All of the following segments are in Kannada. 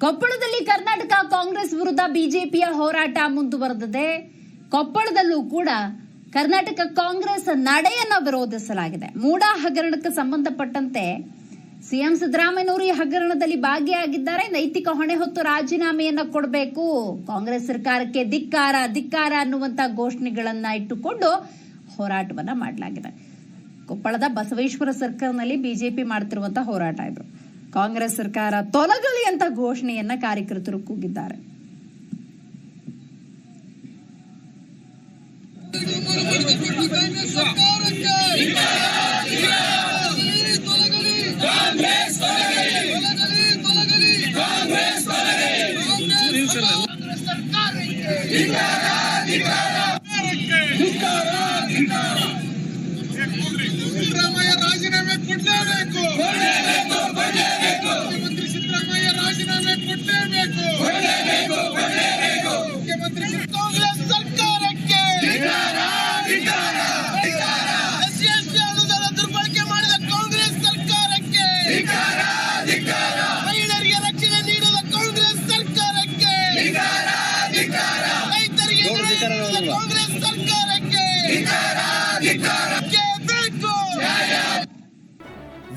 ಕೊಪ್ಪಳದಲ್ಲಿ ಕರ್ನಾಟಕ ಕಾಂಗ್ರೆಸ್ ವಿರುದ್ಧ ಬಿಜೆಪಿಯ ಹೋರಾಟ ಮುಂದುವರೆದಿದೆ. ಕೊಪ್ಪಳದಲ್ಲೂ ಕೂಡ ಕರ್ನಾಟಕ ಕಾಂಗ್ರೆಸ್ ನಡೆಯನ್ನು ವಿರೋಧಿಸಲಾಗಿದೆ. ಮೂಡಾ ಹಗರಣಕ್ಕೆ ಸಂಬಂಧಪಟ್ಟಂತೆ ಸಿಎಂ ಸಿದ್ದರಾಮಯ್ಯನವರು ಈ ಹಗರಣದಲ್ಲಿ ಭಾಗಿಯಾಗಿದ್ದಾರೆ. ನೈತಿಕ ಹೊಣೆ ಹೊತ್ತು ರಾಜೀನಾಮೆಯನ್ನ ಕೊಡಬೇಕು, ಕಾಂಗ್ರೆಸ್ ಸರ್ಕಾರಕ್ಕೆ ಧಿಕ್ಕಾರ ಧಿಕ್ಕಾರ ಅನ್ನುವಂತ ಘೋಷಣೆಗಳನ್ನ ಇಟ್ಟುಕೊಂಡು ಹೋರಾಟವನ್ನ ಮಾಡಲಾಗಿದೆ. ಕೊಪ್ಪಳದ ಬಸವೇಶ್ವರ ಸರ್ಕಲ್ನಲ್ಲಿ ಬಿಜೆಪಿ ಮಾಡುತ್ತಿರುವಂತಹ ಹೋರಾಟ ಇದು. ಕಾಂಗ್ರೆಸ್ ಸರ್ಕಾರ ತೊಲಗಲಿ ಅಂತ ಘೋಷಣೆಯನ್ನ ಕಾರ್ಯಕರ್ತರು ಕೂಗಿದ್ದಾರೆ. ಸಿದ್ದರಾಮಯ್ಯ ರಾಜೀನಾಮೆ ಕೊಡಲೇಬೇಕು. ಮುಖ್ಯಮಂತ್ರಿ ಸಿದ್ದರಾಮಯ್ಯ ರಾಜೀನಾಮೆ ಕೊಡಲೇಬೇಕು. ಮುಖ್ಯಮಂತ್ರಿ ಕಾಂಗ್ರೆಸ್ ಸರ್ಕಾರಕ್ಕೆ SC ಅನುದಾನ ದುರ್ಬಳಕೆ ಮಾಡಿದ ಕಾಂಗ್ರೆಸ್ ಸರ್ಕಾರಕ್ಕೆ, ಮಹಿಳೆಯರಿಗೆ ರಕ್ಷಣೆ ನೀಡದ ಕಾಂಗ್ರೆಸ್ ಸರ್ಕಾರಕ್ಕೆ, ರೈತರಿಗೆ ಕಾಂಗ್ರೆಸ್ ಸರ್ಕಾರಕ್ಕೆ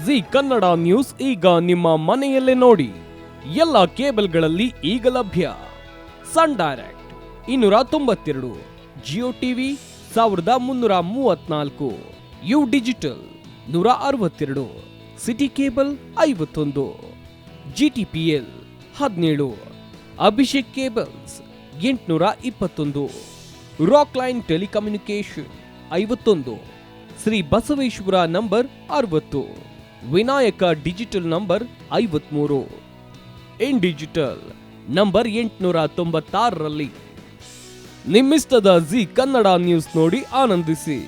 ಜಿ ಕನ್ನಡ ನ್ಯೂಸ್ ಈಗ ನಿಮ್ಮ ಮನೆಯಲ್ಲೇ ನೋಡಿ. ಎಲ್ಲ ಕೇಬಲ್ಗಳಲ್ಲಿ ಈಗ ಲಭ್ಯ. Sun Direct 292, Jio TV 1334, U digital 162, city cable 51, GTPL 17, Abhishek cables 821, Rockline telecommunication 51, Shri Basaveshwara number 60, Vinayaka digital number 53, in digital number 896ರಲ್ಲಿ. ನಿಮ್ಮಿಸ್ತದ ಜಿ ಕನ್ನಡ ನ್ಯೂಸ್ ನೋಡಿ ಆನಂದಿಸಿ.